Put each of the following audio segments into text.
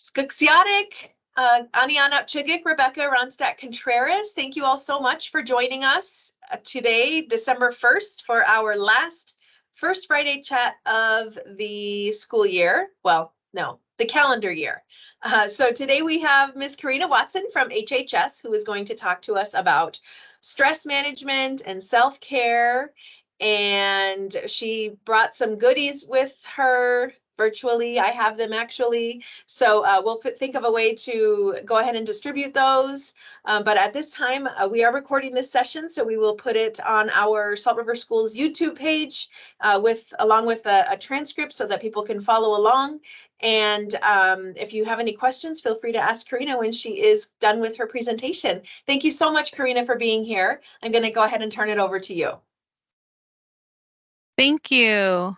Skuksiotic, Anianap Chigik, Rebecca Ronstadt Contreras. Thank you all so much for joining us today, December 1st, for our first Friday chat of the school year. Well, no, the calendar year. So today we have Ms. Karina Watson from HHS, who is going to talk to us about stress management and self-care. And she brought some goodies with her virtually. I have them actually. So we'll think of a way to go ahead and distribute those. But at this time, we are recording this session, so we will put it on our Salt River Schools YouTube page along with a transcript so that people can follow along. And if you have any questions, feel free to ask Karina when she is done with her presentation. Thank you so much, Karina, for being here. I'm going to go ahead and turn it over to you. Thank you.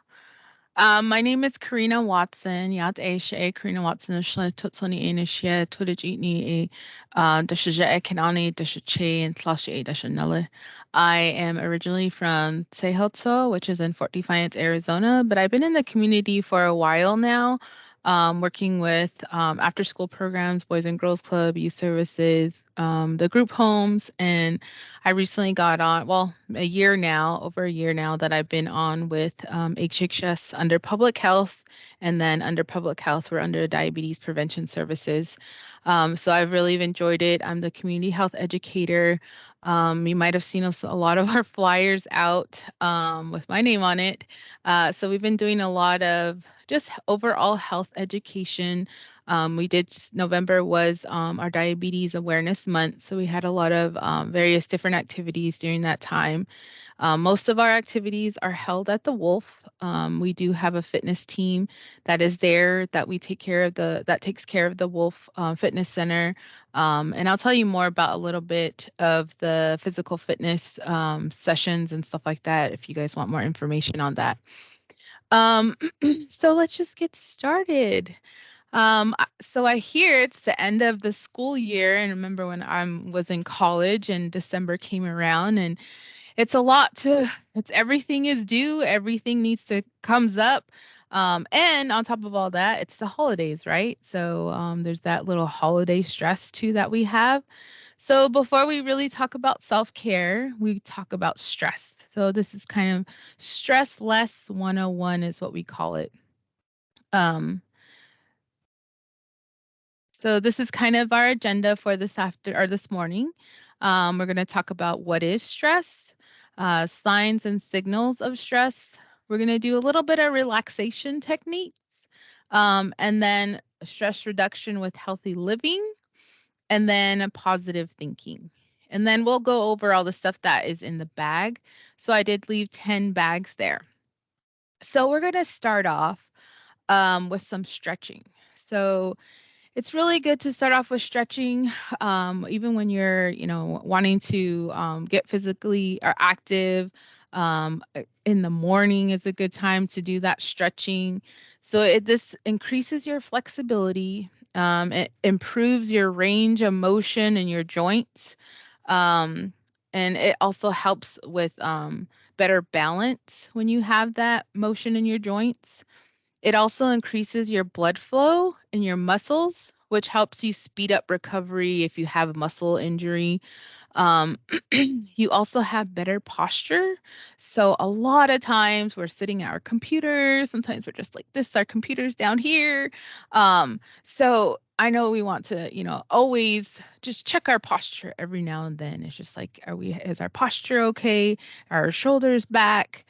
My name is Karina Watson. Yat Aisha Karina Watson Tutsoni Inishia Tudijini Dashaja Kanani Dashache and Slashi Dashanella. I am originally from Sehotso, which is in Fort Defiance, Arizona, but I've been in the community for a while now, working with after school programs, Boys and Girls Club, youth services, the group homes, and I recently got on, over a year now that I've been on with HHS under public health, and then under public health, we're under diabetes prevention services. So I've really enjoyed it. I'm the community health educator. You might have seen a lot of our flyers out with my name on it. So we've been doing a lot of just overall health education. November was our diabetes awareness month. So we had a lot of various different activities during that time. Most of our activities are held at the Wolf. We do have a fitness team that is there that takes care of the Wolf Fitness Center. And I'll tell you more about a little bit of the physical fitness sessions and stuff like that if you guys want more information on that. So let's just get started. So I hear it's the end of the school year, and remember when I was in college and December came around, and it's everything is due, everything comes up. And on top of all that, it's the holidays, right? So there's that little holiday stress too that we have. So before we really talk about self-care, we talk about stress. So this is kind of stress less 101 is what we call it. So this is kind of our agenda for this morning. We're going to talk about what is stress, signs and signals of stress. We're going to do a little bit of relaxation techniques, and then stress reduction with healthy living, and then positive thinking. And then we'll go over all the stuff that is in the bag. So I did leave 10 bags there. So we're going to start off with some stretching. So it's really good to start off with stretching, even when you're, wanting to get physically or active. In the morning is a good time to do that stretching. So this increases your flexibility. It improves your range of motion in your joints. And it also helps with better balance when you have that motion in your joints. It also increases your blood flow in your muscles, which helps you speed up recovery if you have muscle injury. You also have better posture. So a lot of times we're sitting at our computers. Sometimes we're just like this, our computer's down here. So I know we want to, always just check our posture every now and then. It's just like, is our posture okay? Are our shoulders back?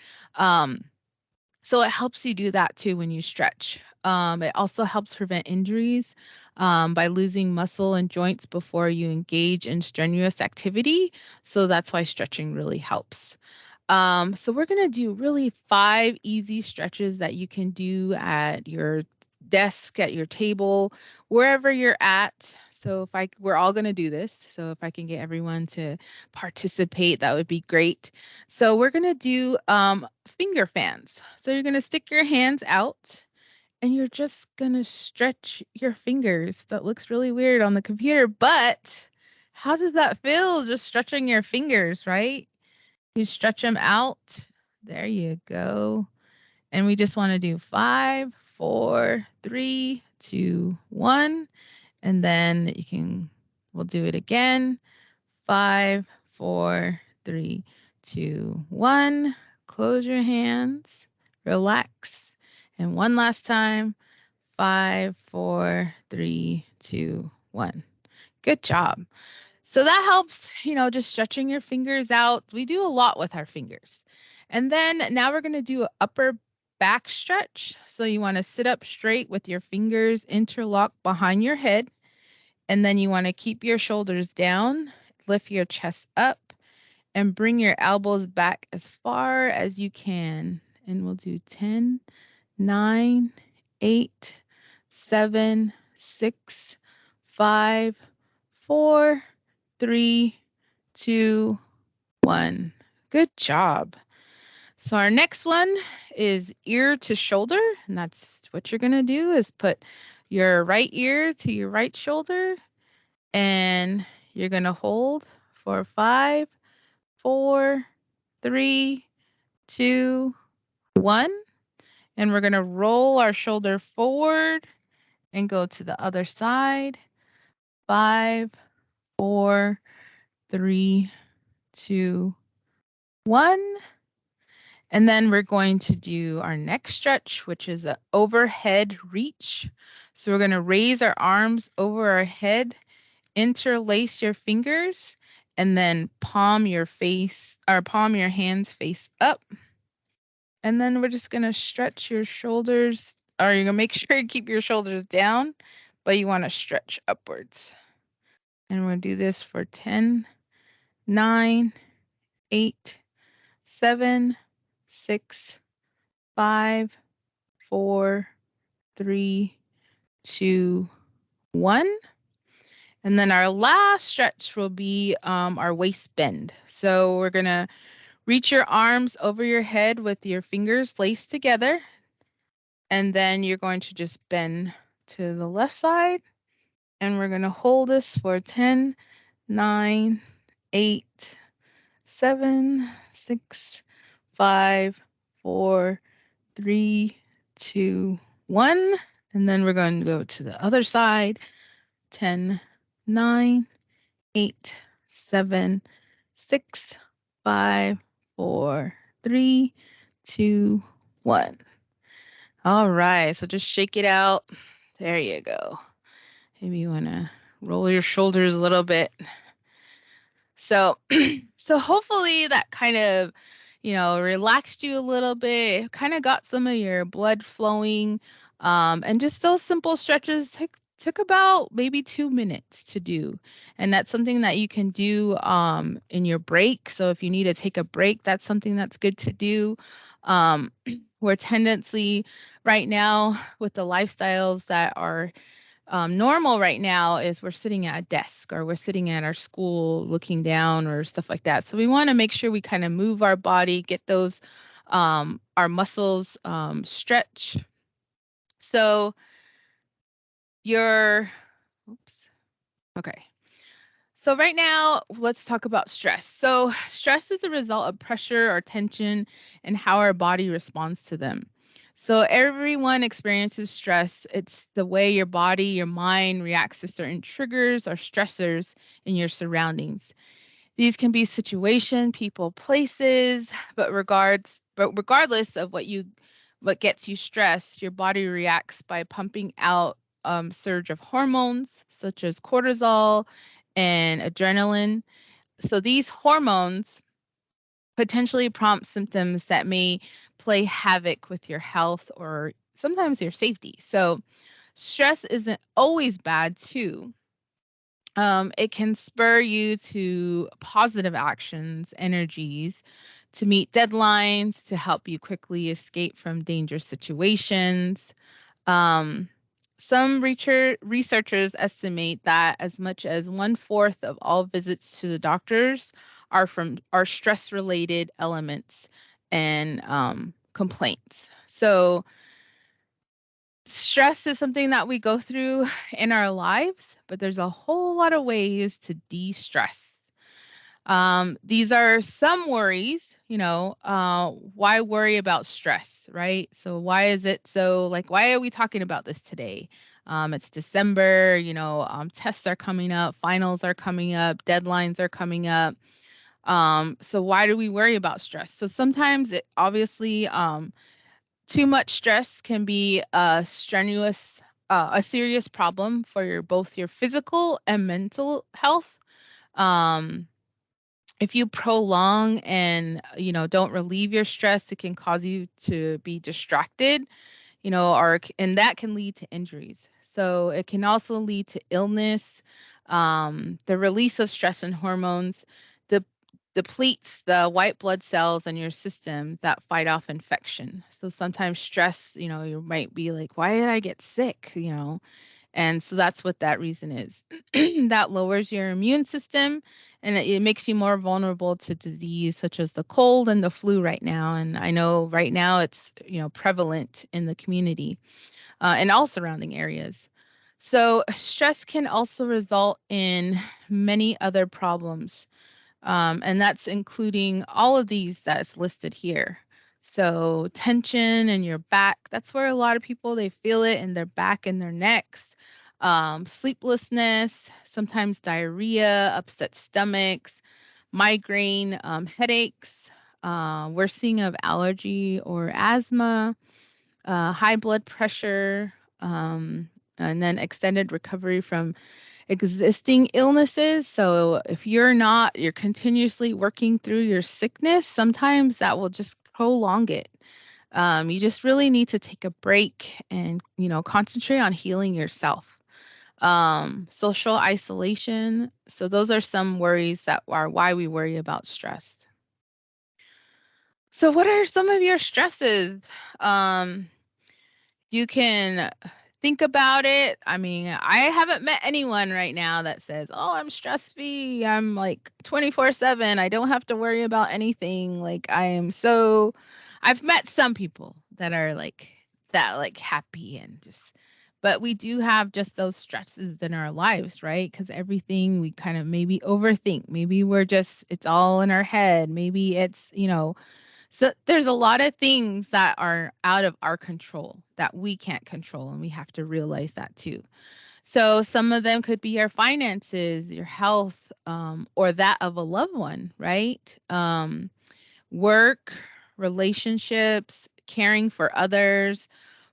So it helps you do that too when you stretch. It also helps prevent injuries by losing muscle and joints before you engage in strenuous activity. So that's why stretching really helps. So we're going to do really 5 easy stretches that you can do at your desk, at your table, wherever you're at. So we're all going to do this. So if I can get everyone to participate, that would be great. So we're going to do finger fans. So you're going to stick your hands out and you're just going to stretch your fingers. That looks really weird on the computer, but how does that feel? Just stretching your fingers, right? You stretch them out. There you go. And we just want to do 5, 4, 3, 2, 1. And then we'll do it again. 5, 4, 3, 2, 1. Close your hands, relax. And one last time. 5, 4, 3, 2, 1. Good job. So that helps, just stretching your fingers out. We do a lot with our fingers. And then now we're going to do an upper back stretch. So you want to sit up straight with your fingers interlocked behind your head. And then you want to keep your shoulders down, lift your chest up, and bring your elbows back as far as you can. And we'll do 10, 9, 8, 7, 6, 5, 4, 3, 2, 1. Good job. So our next one is ear to shoulder, and that's what you're going to do is put your right ear to your right shoulder, and you're going to hold for 5, 4, 3, 2, 1. And we're going to roll our shoulder forward and go to the other side. 5, 4, 3, 2, 1. And then we're going to do our next stretch, which is an overhead reach. So we're going to raise our arms over our head, interlace your fingers, and then palm your hands face up. And then we're just going to stretch your shoulders, or you're going to make sure you keep your shoulders down, but you want to stretch upwards. And we're going to do this for 10, 9, 8, 7, 6, 5, 4, 3, 2, 1. And then our last stretch will be our waist bend. So we're going to reach your arms over your head with your fingers laced together. And then you're going to just bend to the left side. And we're going to hold this for 10, 9, 8, 7, 6, 5, 4, 3, 2, 1. And then we're going to go to the other side. 10, 9, 8, 7, 6, 5, 4, 3, 2, 1. All right, so just shake it out. There you go. Maybe you want to roll your shoulders a little bit. So, so hopefully that kind of, relaxed you a little bit, kind of got some of your blood flowing, and just those simple stretches took about maybe 2 minutes to do. And that's something that you can do in your break. So if you need to take a break, that's something that's good to do. We're tendency right now with the lifestyles that are normal right now is we're sitting at a desk or we're sitting at our school looking down or stuff like that. So we want to make sure we kind of move our body, get those our muscles stretch. So okay. So right now, let's talk about stress. So stress is a result of pressure or tension and how our body responds to them. So everyone experiences stress. It's the way your body, your mind reacts to certain triggers or stressors in your surroundings. These can be situation, people, places, but regardless of what gets you stressed, your body reacts by pumping out surge of hormones such as cortisol and adrenaline. So these hormones potentially prompt symptoms that may play havoc with your health or sometimes your safety. So stress isn't always bad too. It can spur you to positive actions, energies, to meet deadlines, to help you quickly escape from dangerous situations. Um, some researchers estimate that as much as 1/4 of all visits to the doctors are stress-related elements and complaints. So stress is something that we go through in our lives, but there's a whole lot of ways to de-stress. These are some worries, why worry about stress, right? So why is it so like, why are we talking about this today? It's December, tests are coming up, finals are coming up, deadlines are coming up. So why do we worry about stress? So sometimes it obviously, too much stress can be a serious problem for both your physical and mental health. Um, if you prolong and don't relieve your stress, it can cause you to be distracted, and that can lead to injuries. So it can also lead to illness. The release of stress and hormones de- depletes the white blood cells in your system that fight off infection. So sometimes stress, you might be like, why did I get sick? And so that's what that reason is. That lowers your immune system, and it makes you more vulnerable to disease such as the cold and the flu right now. And I know right now it's prevalent in the community and all surrounding areas. So stress can also result in many other problems, and that's including all of these that's listed here. So tension in your back, that's where a lot of people, they feel it in their back and their necks. Sleeplessness, sometimes diarrhea, upset stomachs, migraine, headaches, worsening of allergy or asthma, high blood pressure, and then extended recovery from existing illnesses. So if you're continuously working through your sickness, sometimes that will just prolong it. You just really need to take a break and, concentrate on healing yourself. Social isolation. So those are some worries that are why we worry about stress. So what are some of your stresses? Um, you can think about it. I mean, I haven't met anyone right now that says, "Oh, I'm stress free. I'm like 24/7. I don't have to worry about anything." Like I've met some people that are like that, like happy and just, but we do have just those stresses in our lives, right? Because everything we kind of maybe overthink. Maybe it's all in our head. Maybe it's, so there's a lot of things that are out of our control that we can't control, and we have to realize that too. So some of them could be your finances, your health, or that of a loved one, right? Work, relationships, caring for others,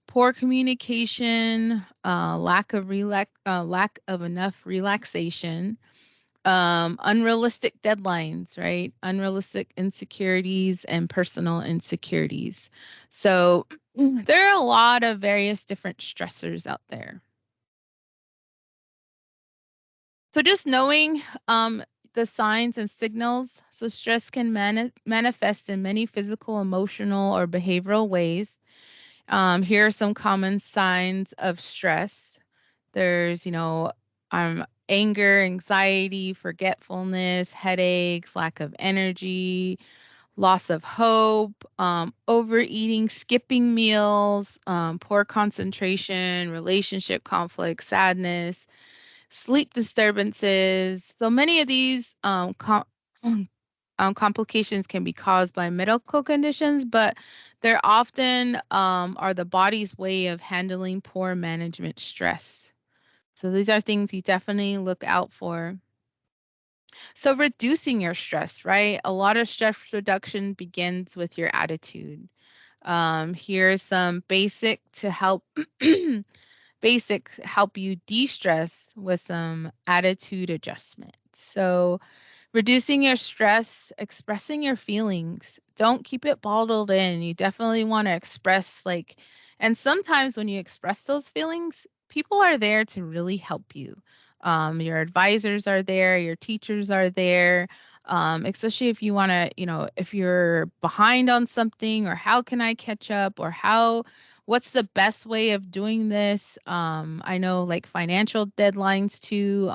poor communication, lack of enough relaxation, unrealistic deadlines, right? Unrealistic insecurities and personal insecurities. So there are a lot of various different stressors out there. So just knowing the signs and signals. So stress can manifest in many physical, emotional, or behavioral ways. Here are some common signs of stress. There's, anger, anxiety, forgetfulness, headaches, lack of energy, loss of hope, overeating, skipping meals, poor concentration, relationship conflict, sadness, sleep disturbances. So many of these complications can be caused by medical conditions, but they're often are the body's way of handling poor management stress. So these are things you definitely look out for. So reducing your stress, right? A lot of stress reduction begins with your attitude. Here's some basics help you de-stress with some attitude adjustment. So reducing your stress, expressing your feelings. Don't keep it bottled in. You definitely want to express, and sometimes when you express those feelings, people are there to really help you. Your advisors are there, your teachers are there. Especially if you want to, if you're behind on something, or how can I catch up, or what's the best way of doing this? I know like financial deadlines too,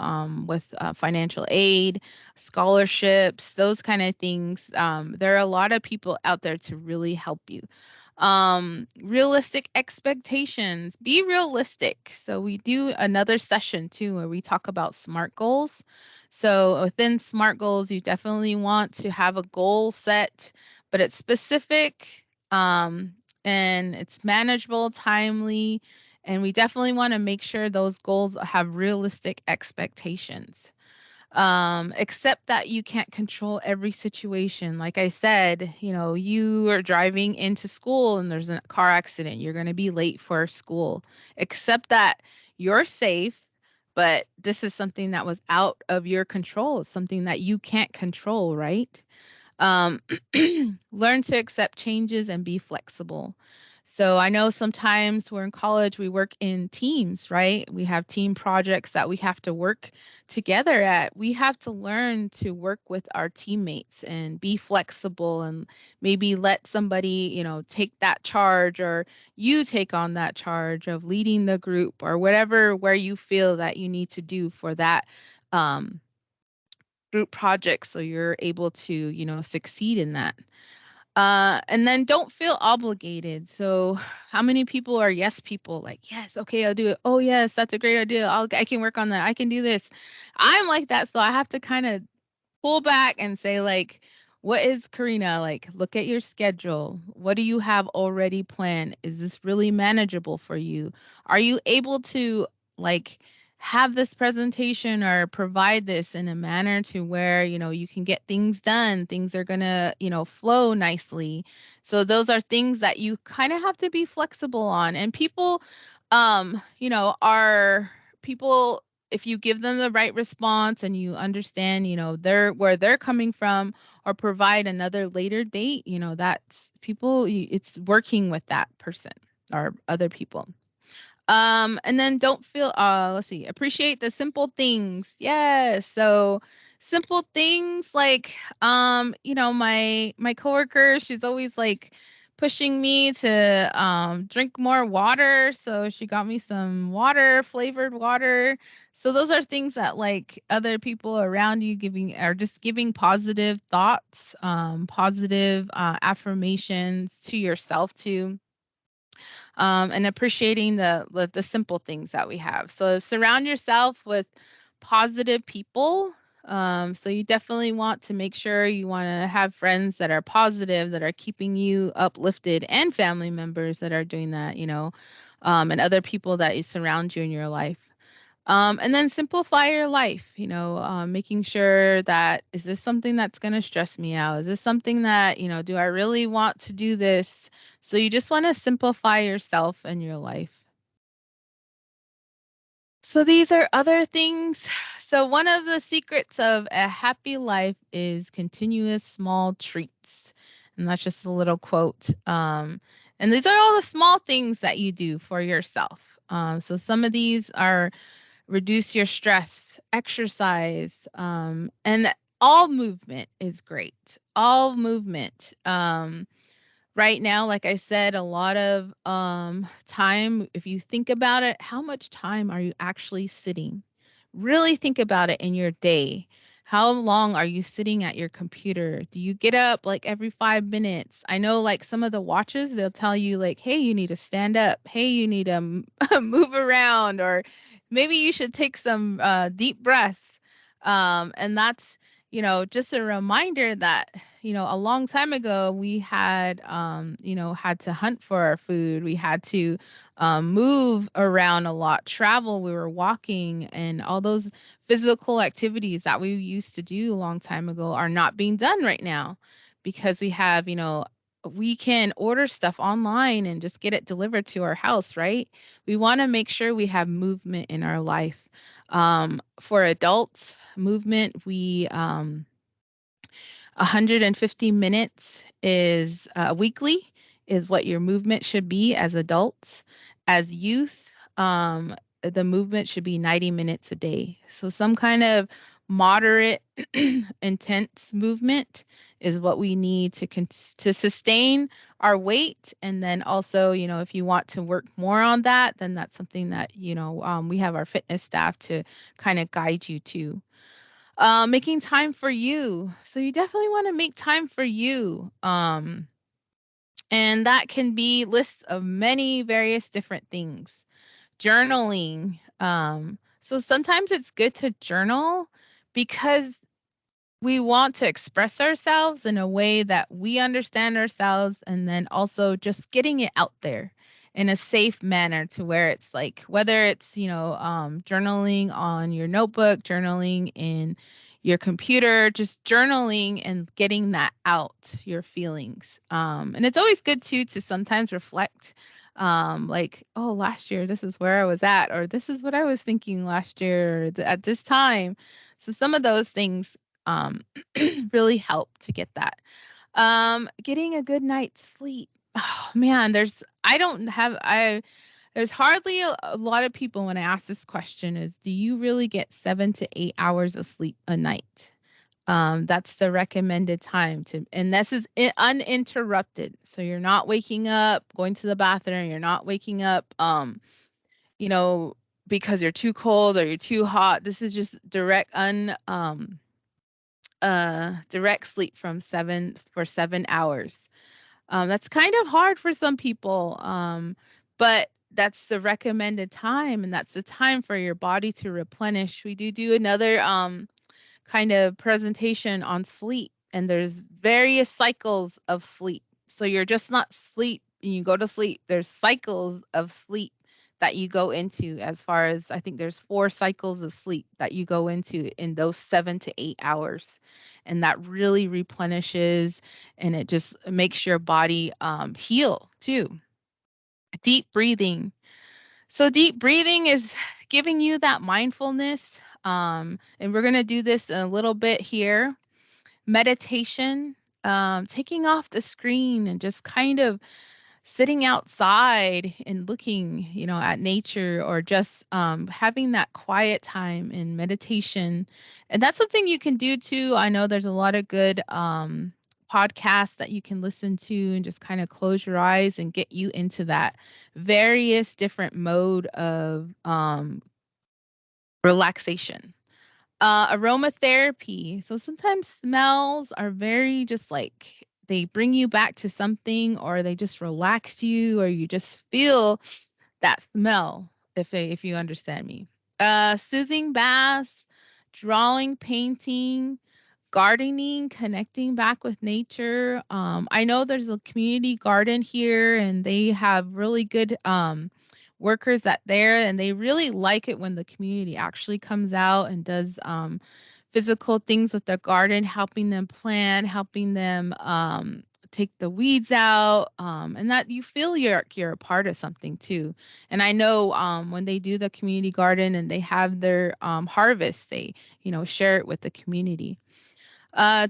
with financial aid, scholarships, those kind of things. There are a lot of people out there to really help you. Realistic expectations, be realistic. So we do another session too where we talk about SMART goals. So within SMART goals, you definitely want to have a goal set, but it's specific, and it's manageable, timely, and we definitely want to make sure those goals have realistic expectations. Except that you can't control every situation. Like I said, you are driving into school and there's a car accident. You're going to be late for school. Except that you're safe, but this is something that was out of your control. It's something that you can't control, right? Um, learn to accept changes and be flexible. So I know sometimes we're in college, we work in teams, right? We have team projects that we have to work together at. We have to learn to work with our teammates and be flexible and maybe let somebody, take that charge, or you take on that charge of leading the group, or whatever, where you feel that you need to do for that um, group project, so you're able to succeed in that. And then don't feel obligated. So how many people are yes people, like, yes, okay, I'll do it. Oh yes, that's a great idea. I can work on that. I can do this. I'm like that, so I have to kind of pull back and say, like, what is Karina, like, look at your schedule. What do you have already planned? Is this really manageable for you? Are you able to, like, have this presentation or provide this in a manner to where you can get things done, things are going to flow nicely? So those are things that you kind of have to be flexible on. And people are people, if you give them the right response and you understand, where they're coming from, or provide another later date, that's people, it's working with that person or other people. And then don't feel, let's see, appreciate the simple things. Yes. So simple things like, my coworker, she's always like pushing me to drink more water. So she got me some water, flavored water. So those are things that, like, other people around you just giving positive thoughts, positive affirmations to yourself too, and appreciating the simple things that we have. So surround yourself with positive people. So you definitely want to make sure you want to have friends that are positive, that are keeping you uplifted, and family members that are doing that, and other people that you surround you in your life. And then simplify your life, making sure that, is this something that's going to stress me out? Is this something that, do I really want to do this? So you just want to simplify yourself and your life. So these are other things. So one of the secrets of a happy life is continuous small treats. And that's just a little quote. And these are all the small things that you do for yourself. So some of these are reduce your stress, exercise, and all movement is great. All movement. Right now, like I said, a lot of time, if you think about it, how much time are you actually sitting? Really think about it in your day. How long are you sitting at your computer? Do you get up like every 5 minutes? I know, like, some of the watches, they'll tell you, like, hey, you need to stand up. Hey, you need to move around, or maybe you should take some deep breaths. And that's, just a reminder that, a long time ago, we had to hunt for our food. We had to move around a lot, travel. We were walking, and all those physical activities that we used to do a long time ago are not being done right now, because we can order stuff online and just get it delivered to our house, right? We want to make sure we have movement in our life. For adults, movement, 150 minutes is weekly, is what your movement should be as adults. As youth, the movement should be 90 minutes a day. So some kind of moderate, intense movement is what we need to sustain our weight. And then also, if you want to work more on that, then that's something that, we have our fitness staff to kind of guide you to. Making time for you. So you definitely want to make time for you. And that can be lists of many various different things. Journaling. So sometimes it's good to journal because we want to express ourselves in a way that we understand ourselves, and then also just getting it out there in a safe manner to where it's like, whether it's, journaling on your notebook, journaling in your computer, just journaling and getting that out, your feelings. And it's always good too to sometimes reflect, like, oh, last year, this is where I was at, or this is what I was thinking last year at this time. So some of those things um, really help to get that. Getting a good night's sleep. Oh man, there's hardly a lot of people when I ask this question is, do you really get 7 to 8 hours of sleep a night? That's the recommended time and this is uninterrupted. So you're not waking up, going to the bathroom, you're not waking up, you know, because you're too cold or you're too hot. This is just direct sleep for 7 hours. That's kind of hard for some people, but that's the recommended time, and that's the time for your body to replenish. We do another kind of presentation on sleep, and there's various cycles of sleep. So you're just not sleep and you go to sleep. There's cycles of sleep that you go into, as far as I think there's 4 cycles of sleep that you go into in those 7 to 8 hours. And that really replenishes, and it just makes your body heal too. Deep breathing. So deep breathing is giving you that mindfulness. And we're going to do this a little bit here. Meditation, taking off the screen and just kind of sitting outside and looking, at nature, or just having that quiet time in meditation. And that's something you can do too. I know there's a lot of good podcasts that you can listen to and just kind of close your eyes and get you into that various different mode of relaxation. Aromatherapy. So sometimes smells are very just like they bring you back to something, or they just relax you, or you just feel that smell, if you understand me. Soothing baths, drawing, painting, gardening, connecting back with nature. I know there's a community garden here, and they have really good workers at there, and they really like it when the community actually comes out and does physical things with their garden, helping them plant, helping them take the weeds out, and that you feel you're a part of something too. And I know when they do the community garden and they have their harvest, they share it with the community.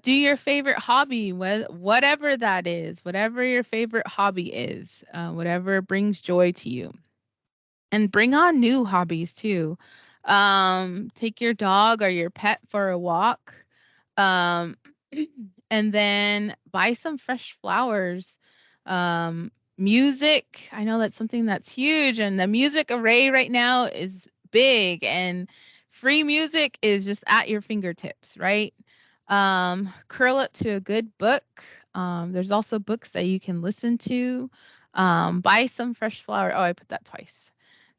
Do your favorite hobby, whatever that is, whatever your favorite hobby is, whatever brings joy to you. And bring on new hobbies too. Take your dog or your pet for a walk. Um, and then buy some fresh flowers. Music, I know that's something that's huge, and the music array right now is big, and free music is just at your fingertips, right? Curl up to a good book. There's also books that you can listen to. Buy some fresh flower. Oh, I put that twice.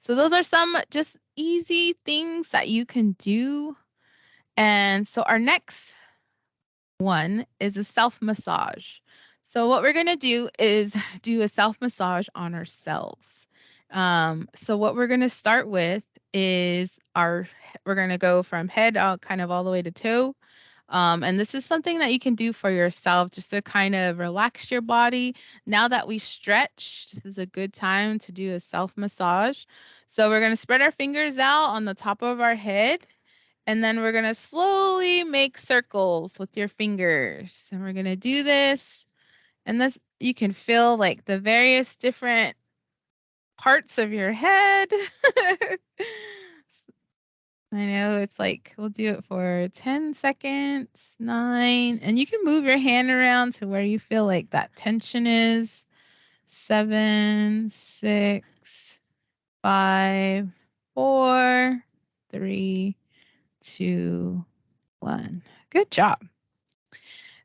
So those are some just easy things that you can do. And so our next one is a self massage. So what we're going to do is do a self massage on ourselves. So what we're going to start with is we're going to go from head out kind of all the way to toe. And this is something that you can do for yourself just to kind of relax your body. Now that we stretched, this is a good time to do a self massage. So we're going to spread our fingers out on the top of our head. And then we're going to slowly make circles with your fingers. And we're going to do this. And this, you can feel like the various different parts of your head. I know it's like, we'll do it for 10 seconds, 9, and you can move your hand around to where you feel like that tension is. 7, 6, 5, 4, 3, 2, 1. Good job.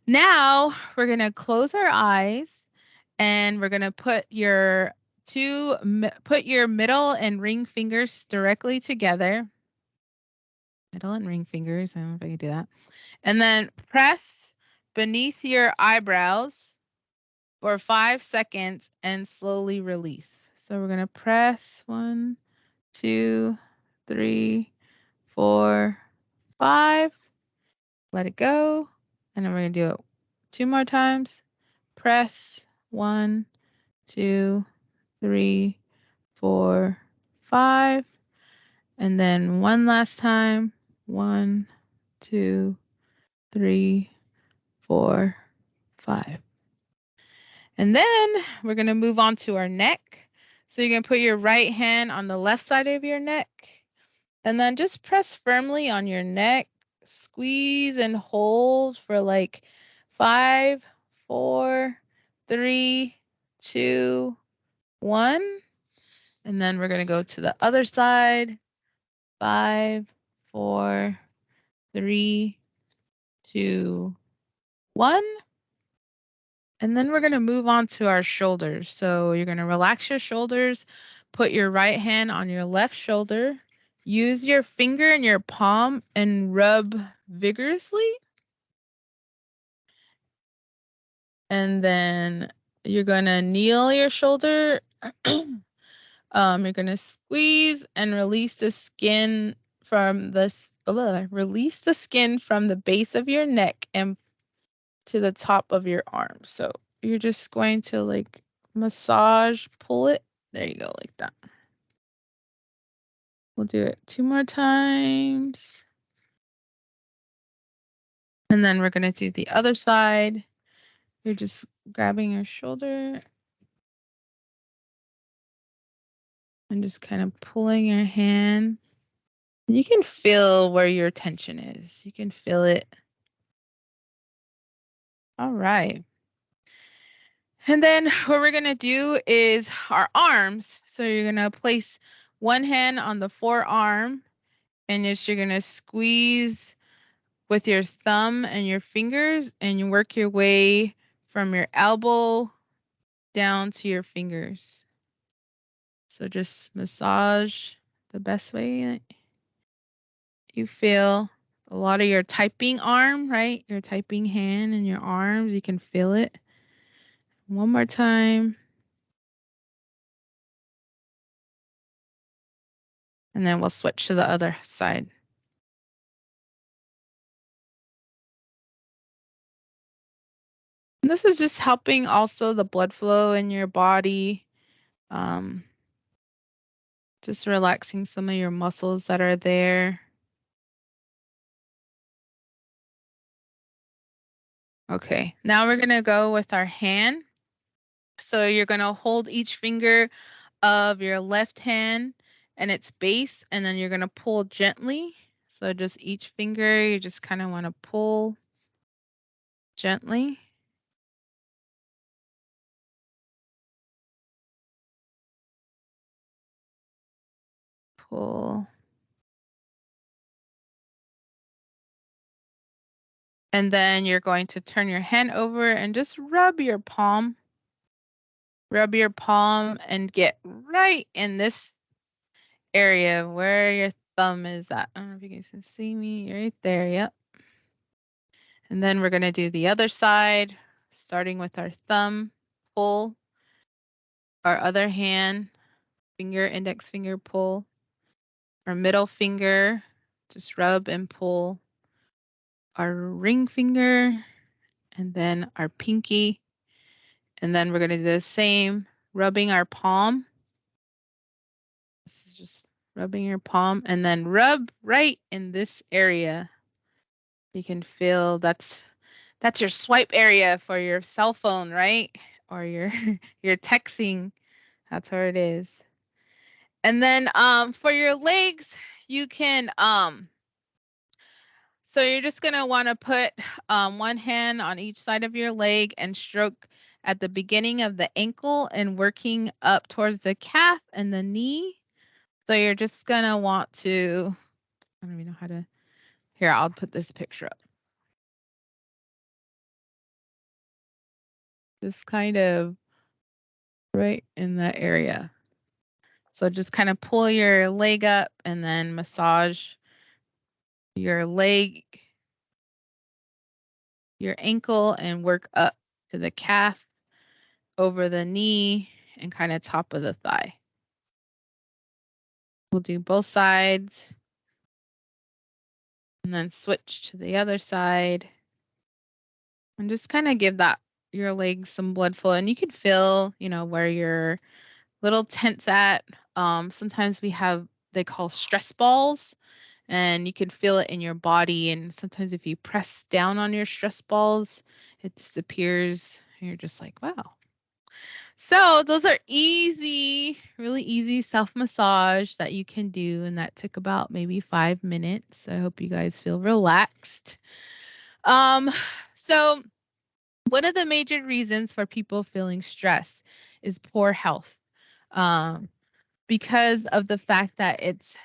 Now we're going to close our eyes, and we're going to put your middle and ring fingers directly together. Middle and ring fingers. I don't know if I can do that. And then press beneath your eyebrows for 5 seconds and slowly release. So we're going to press 1, 2, 3, 4, 5. Let it go. And then we're going to do it 2 more times. Press 1, 2, 3, 4, 5. And then one last time. 1, 2, 3, 4, 5. And then we're going to move on to our neck. So you're going to put your right hand on the left side of your neck. And then just press firmly on your neck. Squeeze and hold for like 5, 4, 3, 2, 1. And then we're going to go to the other side. 5, 4, 3, 2, 1. And then we're going to move on to our shoulders. So you're going to relax your shoulders, put your right hand on your left shoulder, use your finger in your palm and rub vigorously. And then you're going to kneel your shoulder. You're going to squeeze and release the skin from release the skin from the base of your neck and to the top of your arm. So you're just going to like massage, pull it. There you go, like that. We'll do it 2 more times. And then we're going to do the other side. You're just grabbing your shoulder and just kind of pulling your hand. You can feel where your tension is. You can feel it. All right. And then what we're going to do is our arms. So you're going to place one hand on the forearm and you're going to squeeze with your thumb and your fingers and you work your way from your elbow down to your fingers. So just massage the best way you feel. A lot of your typing arm, right? Your typing hand and your arms, you can feel it. One more time. And then we'll switch to the other side. And this is just helping also the blood flow in your body. Just relaxing some of your muscles that are there. Okay, now we're gonna go with our hand. So you're gonna hold each finger of your left hand and its base, and then you're gonna pull gently. So just each finger, you just kind of want to pull gently. Pull. And then you're going to turn your hand over and just rub your palm. Rub your palm and get right in this area where your thumb is at. I don't know if you guys can see me right there. Yep. And then we're going to do the other side, starting with our thumb, pull, our other hand, finger, index finger, pull, our middle finger, just rub and pull, our ring finger, and then our pinky. And then we're going to do the same, rubbing our palm. This is just rubbing your palm and then rub right in this area. You can feel that's your swipe area for your cell phone, right? Or your your texting. That's where it is. And then for your legs, you can so you're just gonna want to put one hand on each side of your leg and stroke at the beginning of the ankle and working up towards the calf and the knee. So you're just gonna want to, I don't even know how to, here, I'll put this picture up. Just kind of right in that area. So just kind of pull your leg up and then massage your leg, your ankle, and work up to the calf, over the knee, and kind of top of the thigh. We'll do both sides and then switch to the other side and just kind of give that your legs some blood flow. And you can feel, where your little tense at. Sometimes we have, they call stress balls, and you can feel it in your body. And sometimes if you press down on your stress balls, it disappears. And you're just like, wow. So those are easy, really easy self-massage that you can do. And that took about maybe 5 minutes. I hope you guys feel relaxed. So one of the major reasons for people feeling stress is poor health. Um, because of the fact that it's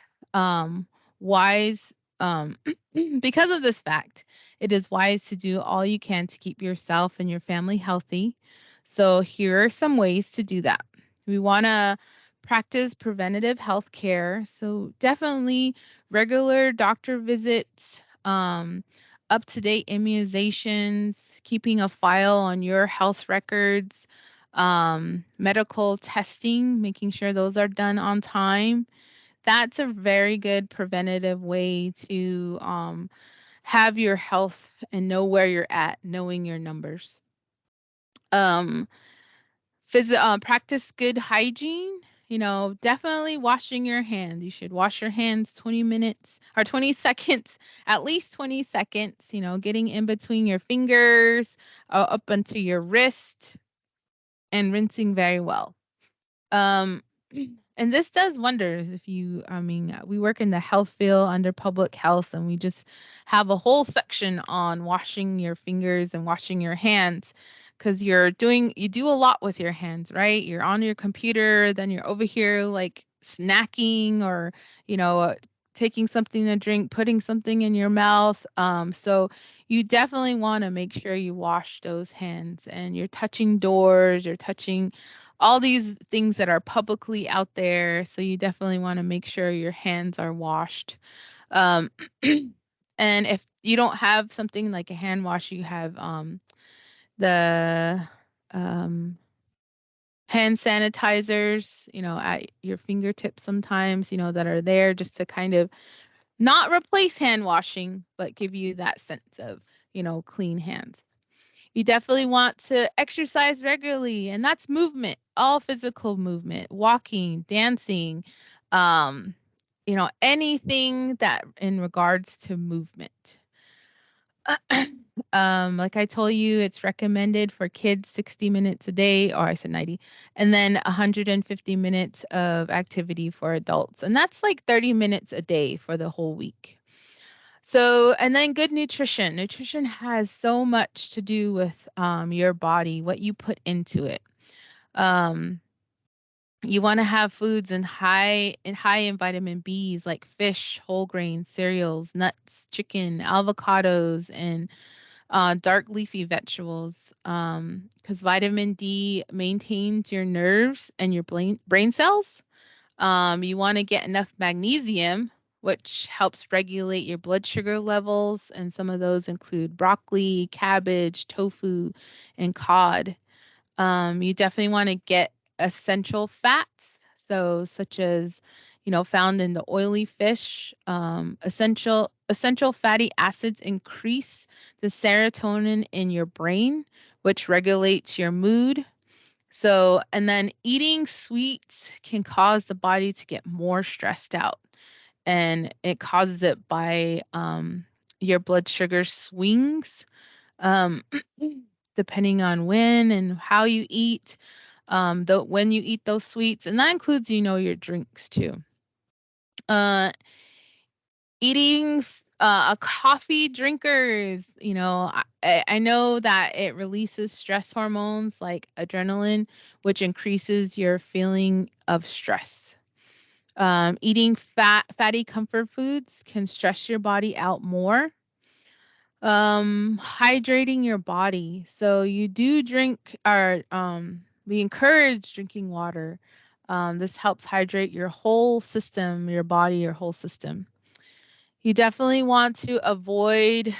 wise, because of this fact, it is wise to do all you can to keep yourself and your family healthy. So here are some ways to do that. We want to practice preventative health care. So definitely regular doctor visits, up-to-date immunizations, keeping a file on your health records, medical testing, making sure those are done on time. That's a very good preventative way to have your health and know where you're at, knowing your numbers. Um, Practice good hygiene. Definitely washing your hands. You should wash your hands 20 minutes or 20 seconds, at least 20 seconds, getting in between your fingers, up onto your wrist, and rinsing very well. Um, and this does wonders if you, we work in the health field under public health, and we just have a whole section on washing your fingers and washing your hands, because you do a lot with your hands, right? You're on your computer, then you're over here like snacking or, taking something to drink, putting something in your mouth. So you definitely want to make sure you wash those hands, and you're touching doors, you're touching all these things that are publicly out there. So you definitely want to make sure your hands are washed. Um, and if you don't have something like a hand wash, you have the hand sanitizers, at your fingertips sometimes, that are there just to kind of not replace hand washing, but give you that sense of, clean hands. You definitely want to exercise regularly, and that's movement, all physical movement, walking, dancing, anything that in regards to movement. Like I told you, it's recommended for kids 60 minutes a day, or I said 90, and then 150 minutes of activity for adults. And that's like 30 minutes a day for the whole week. So, and then good nutrition. Nutrition has so much to do with your body, what you put into it. You want to have foods high in vitamin B's, like fish, whole grains, cereals, nuts, chicken, avocados, and dark leafy vegetables. Because vitamin D maintains your nerves and your brain cells. You want to get enough magnesium, which helps regulate your blood sugar levels, and some of those include broccoli, cabbage, tofu, and cod. You definitely want to get essential fats, so such as, found in the oily fish. Essential fatty acids increase the serotonin in your brain, which regulates your mood. So, and then eating sweets can cause the body to get more stressed out, and it causes it by your blood sugar swings, um, depending on when and how you eat, when you eat those sweets, and that includes, your drinks too. Eating a coffee drinkers, I know that it releases stress hormones like adrenaline, which increases your feeling of stress. Eating fatty comfort foods can stress your body out more. Hydrating your body. So you do drink, or we encourage drinking water. This helps hydrate your whole system, your body, your whole system. You definitely want to avoid,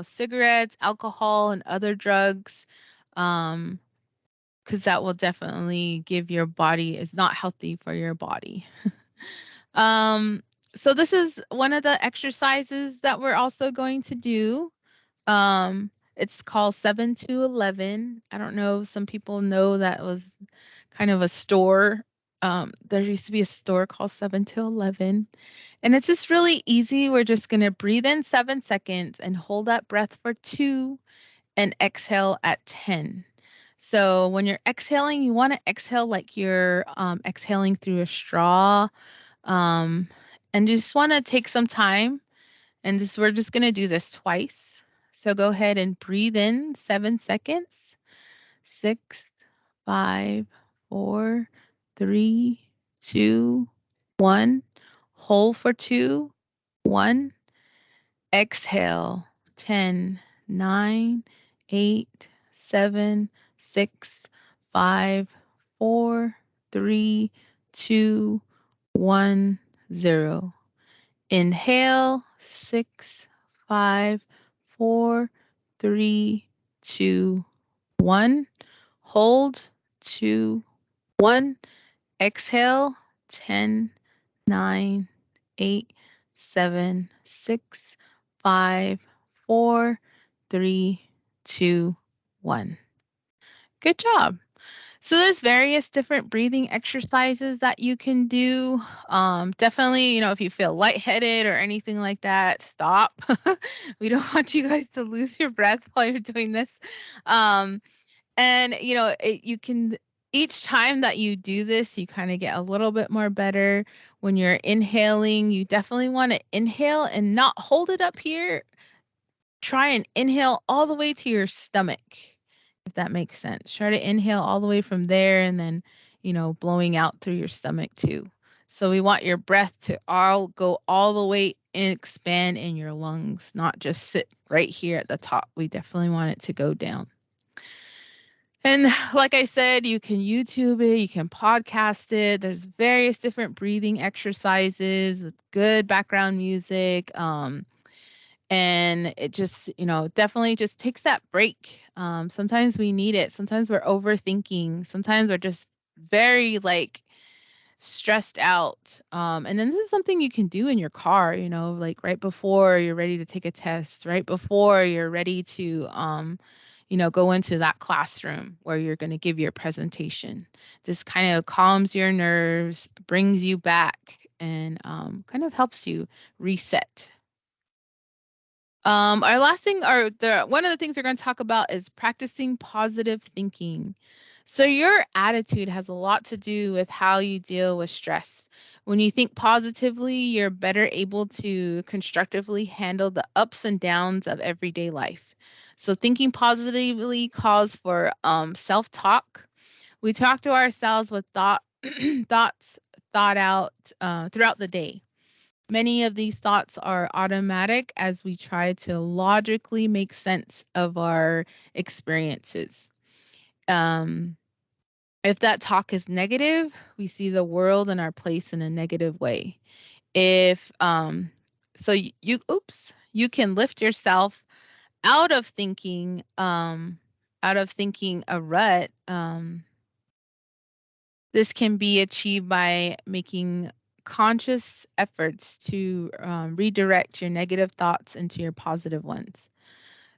cigarettes, alcohol, and other drugs, because that will definitely give your body, is not healthy for your body. um, so this is one of the exercises that we're also going to do. It's called 7 to 11. I don't know if some people know that was kind of a store. There used to be a store called 7 to 11. And it's just really easy. We're just going to breathe in 7 seconds and hold that breath for 2 and exhale at 10. So when you're exhaling, you want to exhale like you're exhaling through a straw. Um, and you just want to take some time, and we're just going to do this twice. So go ahead and breathe in 7 seconds. 6, 5, 4, 3, 2, 1. Hold for 2, 1. Exhale. 10, 9, 8, 7, 6, 5, 4, 3, 2, 1, 0. Inhale. 6, 5, 4, 3, 2, 1. Hold. 2, 1. Exhale. 10, 9, 8, 7, 6, 5, 4, 3, 2, 1. Good job. So there's various different breathing exercises that you can do. Definitely, if you feel lightheaded or anything like that, stop. We don't want you guys to lose your breath while you're doing this. And you can, each time that you do this, you kind of get a little bit more better. When you're inhaling, you definitely want to inhale and not hold it up here. Try and inhale all the way to your stomach, if that makes sense. Try to inhale all the way from there, and then, blowing out through your stomach too. So we want your breath to go all the way and expand in your lungs, not just sit right here at the top. We definitely want it to go down. And like I said, you can YouTube it, you can podcast it. There's various different breathing exercises with good background music. And it just, definitely just takes that break. Sometimes we need it. Sometimes we're overthinking. Sometimes we're just very stressed out. And then this is something you can do in your car, like right before you're ready to take a test, right before you're ready to, go into that classroom where you're going to give your presentation. This kind of calms your nerves, brings you back, and kind of helps you reset. Our last thing, or one of the things we're going to talk about is practicing positive thinking. So your attitude has a lot to do with how you deal with stress. When you think positively, you're better able to constructively handle the ups and downs of everyday life. So thinking positively calls for self-talk. We talk to ourselves with thoughts thought out throughout the day. Many of these thoughts are automatic as we try to logically make sense of our experiences. Um, if that talk is negative, we see the world and our place in a negative way. If so you can lift yourself out of thinking a rut. This can be achieved by making conscious efforts to redirect your negative thoughts into your positive ones.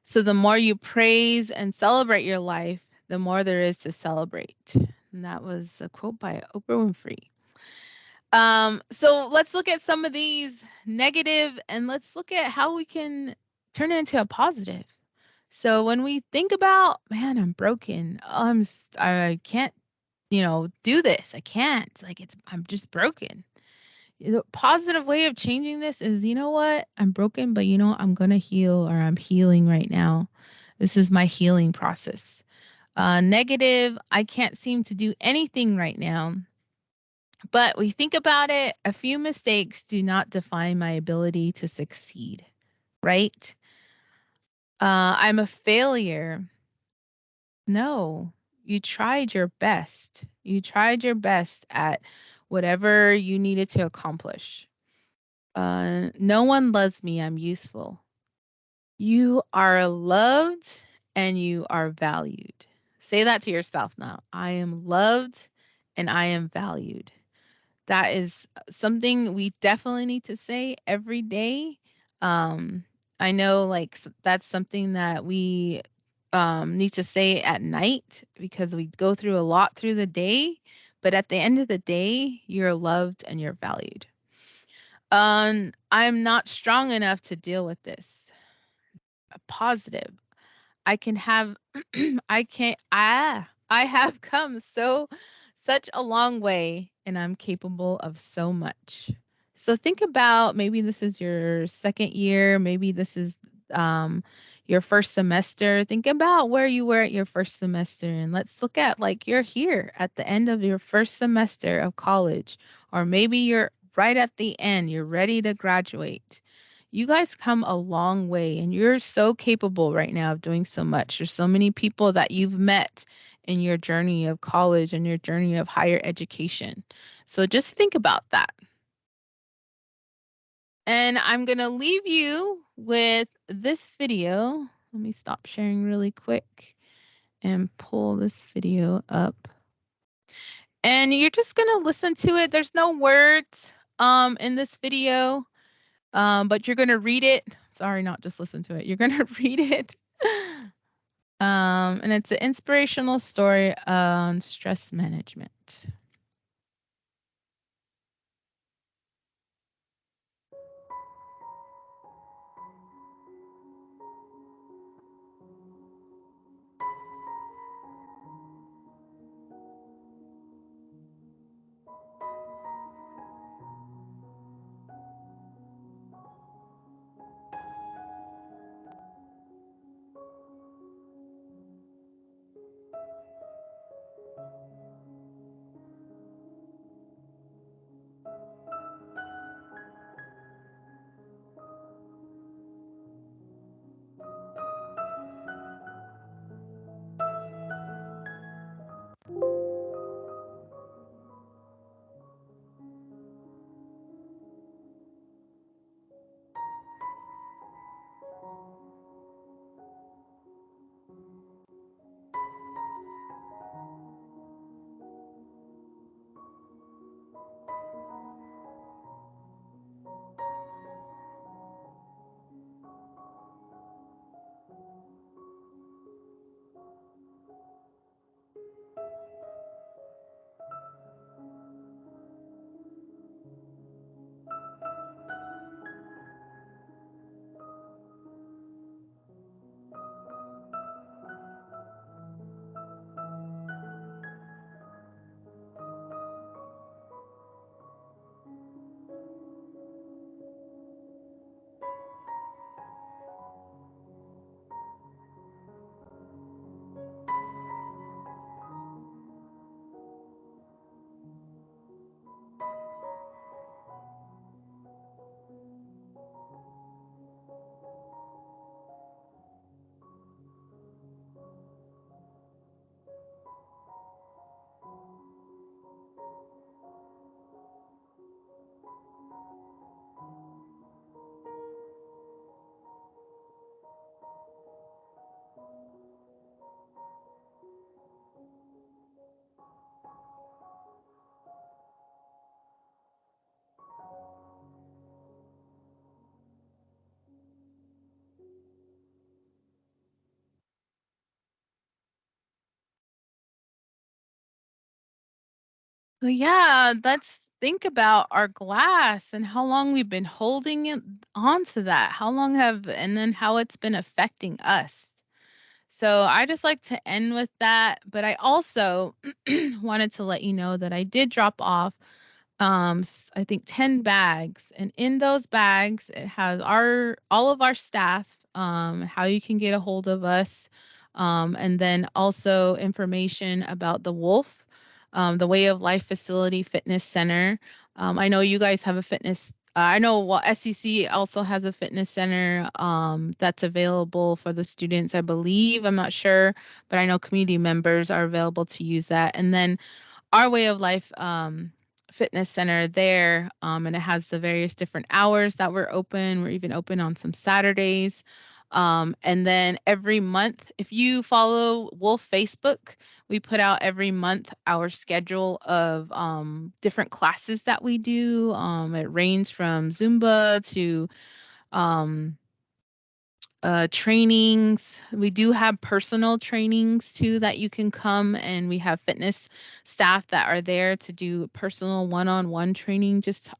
So the more you praise and celebrate your life, the more there is to celebrate. And that was a quote by Oprah Winfrey. So let's look at some of these negative, and let's look at how we can turn it into a positive. So when we think about, man, I'm broken. I can't do this. I can't. I'm just broken. The positive way of changing this is, you know what? I'm broken, but I'm going to heal, or I'm healing right now. This is my healing process. Negative, I can't seem to do anything right now. But we think about it, a few mistakes do not define my ability to succeed, right? I'm a failure. No, you tried your best. You tried your best at whatever you needed to accomplish. No one loves me. I'm useful. You are loved and you are valued. Say that to yourself now. I am loved and I am valued. That is something we definitely need to say every day. Um, I know that's something that we need to say at night because we go through a lot through the day. But at the end of the day, you're loved and you're valued. I'm not strong enough to deal with this. Positive. I can have I can't I have come such a long way and I'm capable of so much. So think about maybe this is your second year, maybe this is your first semester. Think about where you were at your first semester and let's look at like you're here at the end of your first semester of college or maybe you're right at the end, you're ready to graduate. You guys come a long way and you're so capable right now of doing so much. There's so many people that you've met in your journey of college and your journey of higher education. So just think about that. And I'm going to leave you with this video. Let me stop sharing really quick and pull this video up. And you're just going to listen to it. There's no words in this video. But you're going to read it. Sorry, not just listen to it. You're going to read it. And it's an inspirational story on stress management. So yeah, let's think about our glass and how long we've been holding it onto that. How long have and then how it's been affecting us. So I just like to end with that, but I also wanted to let you know that I did drop off I think 10 bags, and in those bags it has our all of our staff, how you can get a hold of us, and then also information about the Wolf, the Way of Life Facility Fitness Center. I know you guys have a fitness. I know well, SEC also has a fitness center that's available for the students, I believe. I'm not sure, but I know community members are available to use that. And then our Way of Life fitness center there, and it has the various different hours that we're open. We're even open on some Saturdays. And then every month, if you follow Wolf Facebook, we put out every month our schedule of different classes that we do. It ranges from Zumba to trainings. We do have personal trainings too that you can come, and we have fitness staff that are there to do personal one-on-one training. Just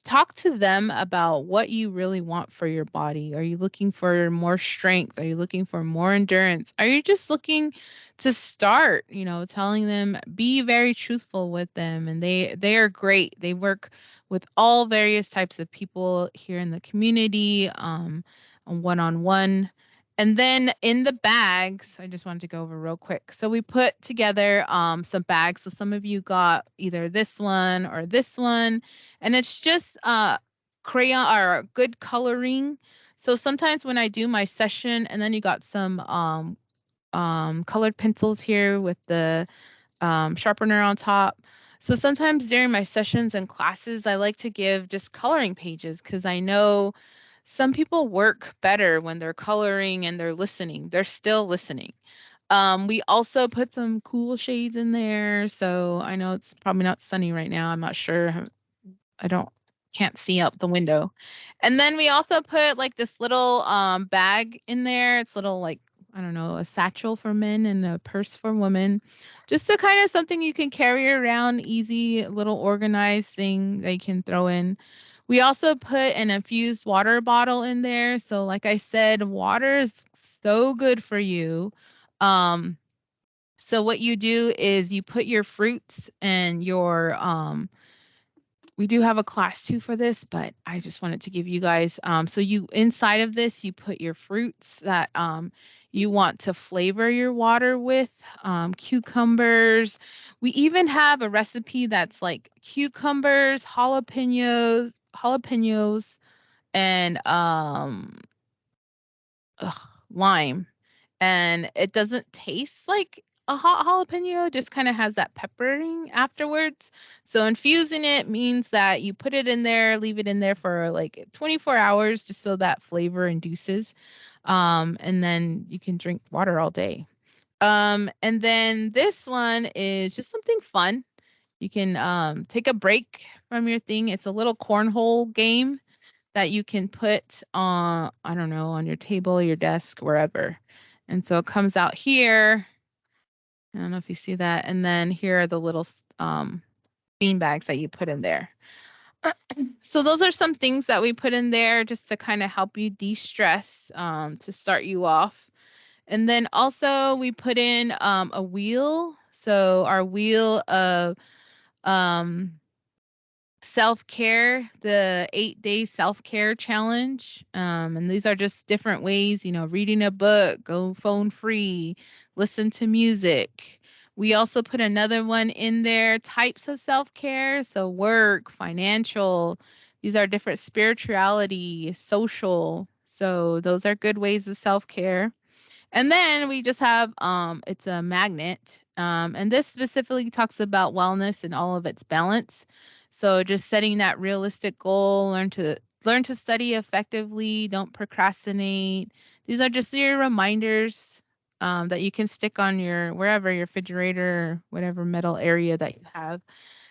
talk to them about what you really want for your body. Are you looking for more strength? Are you looking for more endurance? Are you just looking to start? You know, telling them, be very truthful with them, and they are great. They work with all various types of people here in the community, one-on-one. And then in the bags, I just wanted to go over real quick. So we put together some bags. So some of you got either this one or this one, and it's just crayon or good coloring. So sometimes when I do my session, and then you got some colored pencils here with the sharpener on top. So sometimes during my sessions and classes, I like to give just coloring pages because I know some people work better when they're coloring and they're listening. They're still listening. We also put some cool shades in there. So I know it's probably not sunny right now. I'm not sure. I can't see out the window. And then we also put like this little bag in there. It's little like, I don't know, a satchel for men and a purse for women. Just a kind of something you can carry around, easy, little organized thing that you can throw in. We also put an infused water bottle in there. So like I said, water is so good for you. So what you do is you put your fruits and your we do have a class too for this, but I just wanted to give you guys, so you inside of this, you put your fruits that you want to flavor your water with, cucumbers. We even have a recipe that's like cucumbers, jalapenos, and lime. And it doesn't taste like a hot jalapeno, just kind of has that peppering afterwards. So infusing it means that you put it in there, leave it in there for like 24 hours just so that flavor induces. And then you can drink water all day. And then this one is just something fun. You can take a break from your thing. It's a little cornhole game that you can put on, I don't know, on your table, your desk, wherever. And so it comes out here. I don't know if you see that. And then here are the little bean bags that you put in there. So those are some things that we put in there just to kind of help you de-stress, to start you off. And then also we put in a wheel. So our wheel of self-care, the 8-day self-care challenge. And these are just different ways, you know, reading a book, go phone free, listen to music. We also put another one in there, types of self-care. So work, financial, these are different, spirituality, social. So those are good ways of self-care. And then we just have, it's a magnet. And this specifically talks about wellness and all of its balance. So just setting that realistic goal, learn to study effectively, don't procrastinate. These are just your reminders that you can stick on your, wherever, your refrigerator, or whatever metal area that you have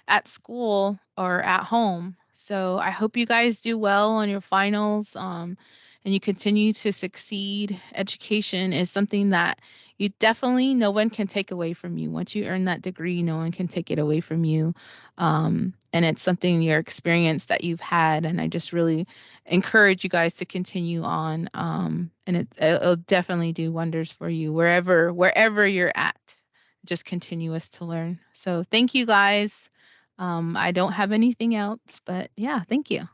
at school or at home. So I hope you guys do well on your finals, and you continue to succeed. Education is something that you definitely, no one can take away from you. Once you earn that degree, no one can take it away from you. And it's something, your experience that you've had. And I just really encourage you guys to continue on. And it'll definitely do wonders for you wherever you're at. Just continuous to learn. So thank you guys. I don't have anything else, but yeah, thank you.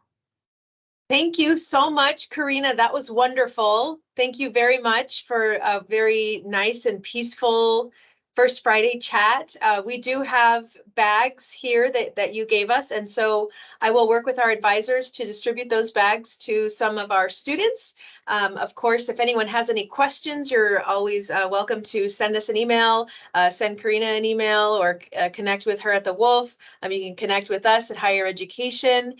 Thank you so much, Karina. That was wonderful. Thank you very much for a very nice and peaceful First Friday chat. We do have bags here that you gave us, and so I will work with our advisors to distribute those bags to some of our students. Of course, if anyone has any questions, you're always welcome to send us an email, send Karina an email, or connect with her at the Wolf. You can connect with us at Higher Education.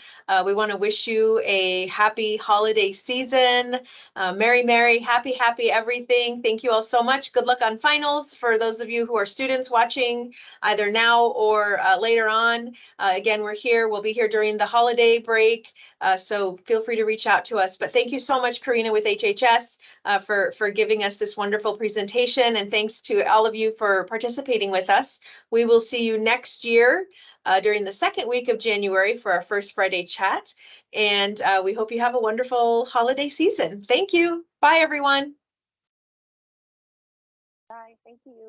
We want to wish you a happy holiday season. Merry, happy everything. Thank you all so much. Good luck on finals for those of you who are students watching either now or later on. Again, we're here. We'll be here during the holiday break. So feel free to reach out to us. But thank you so much, Karina with HHS, for giving us this wonderful presentation. And thanks to all of you for participating with us. We will see you next year during the second week of January for our First Friday chat. And we hope you have a wonderful holiday season. Thank you. Bye, everyone. Bye. Thank you.